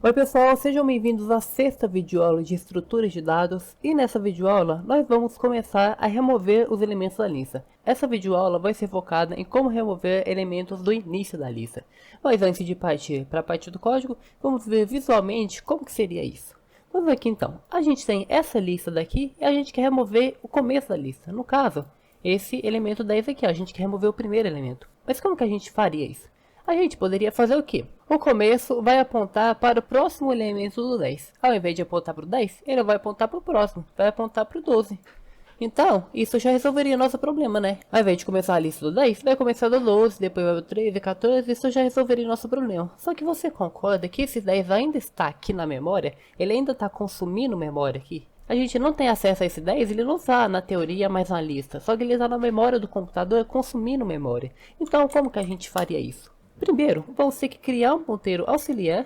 Oi pessoal, sejam bem-vindos à sexta videoaula de estruturas de dados e nessa videoaula nós vamos começar a remover os elementos da lista. Essa videoaula vai ser focada em como remover elementos do início da lista. Mas antes de partir para a parte do código, vamos ver visualmente como que seria isso. Vamos ver aqui então, a gente tem essa lista daqui e a gente quer remover o começo da lista. No caso, esse elemento 10 aqui, ó, a gente quer remover o primeiro elemento. Mas como que a gente faria isso? A gente poderia fazer o quê? O começo vai apontar para o próximo elemento do 10. Ao invés de apontar para o 10, ele vai apontar para o próximo, vai apontar para o 12. Então, isso já resolveria nosso problema, né? Ao invés de começar a lista do 10, vai começar do 12, depois vai do 13, 14, isso já resolveria nosso problema. Só que você concorda que esse 10 ainda está aqui na memória? Ele ainda está consumindo memória aqui? A gente não tem acesso a esse 10, ele não está na teoria, mas na lista. Só que ele está na memória do computador, consumindo memória. Então, como que a gente faria isso? Primeiro, vamos ter que criar um ponteiro auxiliar,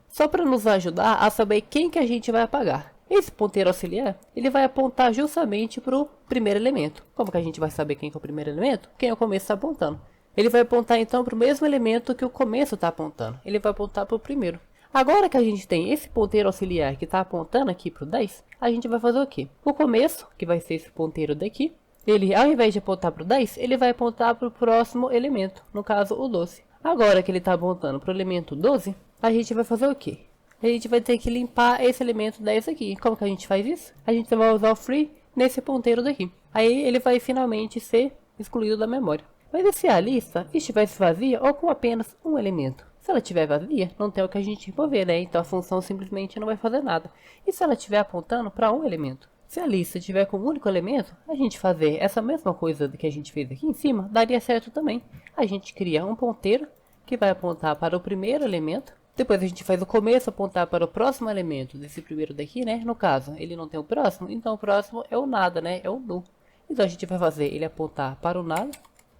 só para nos ajudar a saber quem que a gente vai apagar. Esse ponteiro auxiliar, ele vai apontar justamente para o primeiro elemento. Como que a gente vai saber quem que é o primeiro elemento? Quem o começo está apontando. Ele vai apontar então para o mesmo elemento que o começo está apontando. Ele vai apontar para o primeiro. Agora que a gente tem esse ponteiro auxiliar que está apontando aqui para o 10, a gente vai fazer o quê? O começo, que vai ser esse ponteiro daqui, ele ao invés de apontar para o 10, ele vai apontar para o próximo elemento, no caso o 12. Agora que ele está apontando para o elemento 12, a gente vai fazer o quê? A gente vai ter que limpar esse elemento 10 aqui. Como que a gente faz isso? A gente vai usar o free nesse ponteiro daqui. Aí ele vai finalmente ser excluído da memória. Mas e se a lista estivesse vazia ou com apenas um elemento? Se ela estiver vazia, não tem o que a gente remover, né? Então a função simplesmente não vai fazer nada. E se ela estiver apontando para um elemento? Se a lista tiver com um único elemento, a gente fazer essa mesma coisa que a gente fez aqui em cima, daria certo também. A gente cria um ponteiro que vai apontar para o primeiro elemento. Depois a gente faz o começo apontar para o próximo elemento desse primeiro daqui, né? No caso, ele não tem o próximo, então o próximo é o nada, né? É o null. Então a gente vai fazer ele apontar para o nada.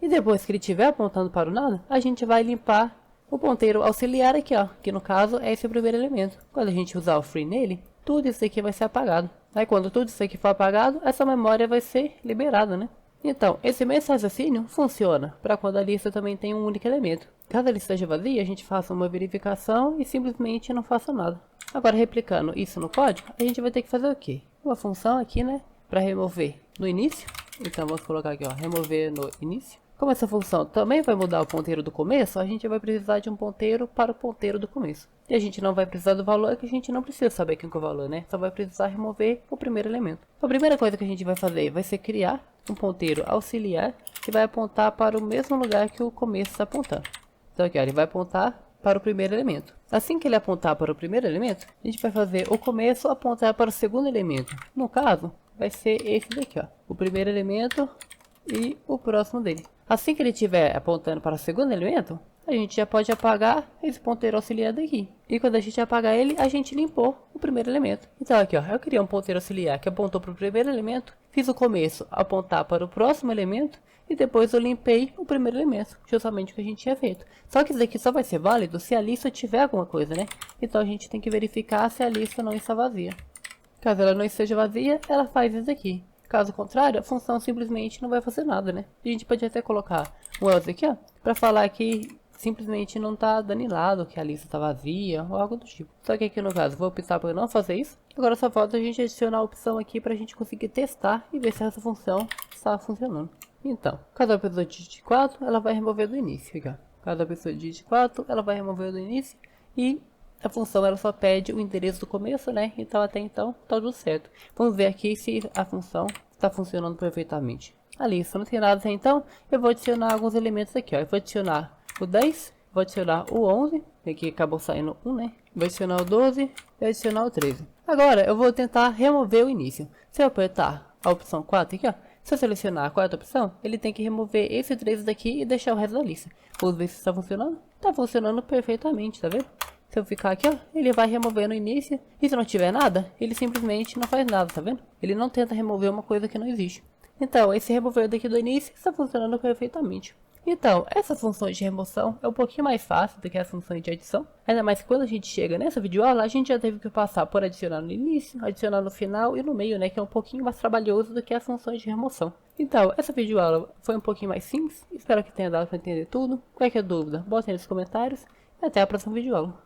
E depois que ele estiver apontando para o nada, a gente vai limpar o ponteiro auxiliar aqui, ó. Que no caso é esse primeiro elemento. Quando a gente usar o free nele, tudo isso aqui vai ser apagado. Aí quando tudo isso aqui for apagado, essa memória vai ser liberada, né? Então, esse mesmo raciocínio funciona para quando a lista também tem um único elemento. Caso ela esteja vazia, a gente faça uma verificação e simplesmente não faça nada. Agora, replicando isso no código, a gente vai ter que fazer o quê? Uma função aqui, né, para remover no início. Então, vamos colocar aqui, ó, remover no início. Como essa função também vai mudar o ponteiro do começo, a gente vai precisar de um ponteiro para o ponteiro do começo. E a gente não vai precisar do valor, que a gente não precisa saber quem que é o valor, né? Só vai precisar remover o primeiro elemento. A primeira coisa que a gente vai fazer vai ser criar um ponteiro auxiliar que vai apontar para o mesmo lugar que o começo está apontando. Então aqui, ó, ele vai apontar para o primeiro elemento. Assim que ele apontar para o primeiro elemento, a gente vai fazer o começo apontar para o segundo elemento. No caso, vai ser esse daqui, ó, o primeiro elemento e o próximo dele. Assim que ele estiver apontando para o segundo elemento, a gente já pode apagar esse ponteiro auxiliar daqui. E quando a gente apagar ele, a gente limpou o primeiro elemento. Então aqui, ó, eu criei um ponteiro auxiliar que apontou para o primeiro elemento, fiz o começo apontar para o próximo elemento e depois eu limpei o primeiro elemento, justamente o que a gente tinha feito. Só que isso daqui só vai ser válido se a lista tiver alguma coisa, né? Então a gente tem que verificar se a lista não está vazia. Caso ela não esteja vazia, ela faz isso aqui. Caso contrário, a função simplesmente não vai fazer nada, né? A gente pode até colocar um else aqui, ó, para falar que simplesmente não está danilado, que a lista está vazia ou algo do tipo. Só que aqui no caso, vou optar por não fazer isso. Agora só falta a gente adicionar a opção aqui para a gente conseguir testar e ver se essa função está funcionando. Então, caso a pessoa digite 4, ela vai remover do início, aqui, ó. Caso a pessoa digite 4, ela vai remover do início e a função ela só pede o endereço do começo, né? Então até então tá tudo certo. Vamos ver aqui se a função está funcionando perfeitamente. A lista não tem nada até então. Eu vou adicionar alguns elementos aqui, ó. Eu vou adicionar o 10, vou adicionar o 11, aqui acabou saindo 1, né? Vou adicionar o 12 e adicionar o 13. Agora eu vou tentar remover o início. Se eu apertar a opção 4 aqui, ó, se eu selecionar a quarta opção, ele tem que remover esse 13 daqui e deixar o resto da lista. Vamos ver se está funcionando. Está funcionando perfeitamente, tá vendo? Se eu ficar aqui, ó, ele vai remover no início. E se não tiver nada, ele simplesmente não faz nada, tá vendo? Ele não tenta remover uma coisa que não existe. Então, esse remover daqui do início está funcionando perfeitamente. Então, essa função de remoção é um pouquinho mais fácil do que as funções de adição. Ainda mais que quando a gente chega nessa videoaula, a gente já teve que passar por adicionar no início, adicionar no final e no meio, né? Que é um pouquinho mais trabalhoso do que as funções de remoção. Então, essa videoaula foi um pouquinho mais simples. Espero que tenha dado para entender tudo. Qualquer dúvida, bota aí nos comentários. E até a próxima videoaula.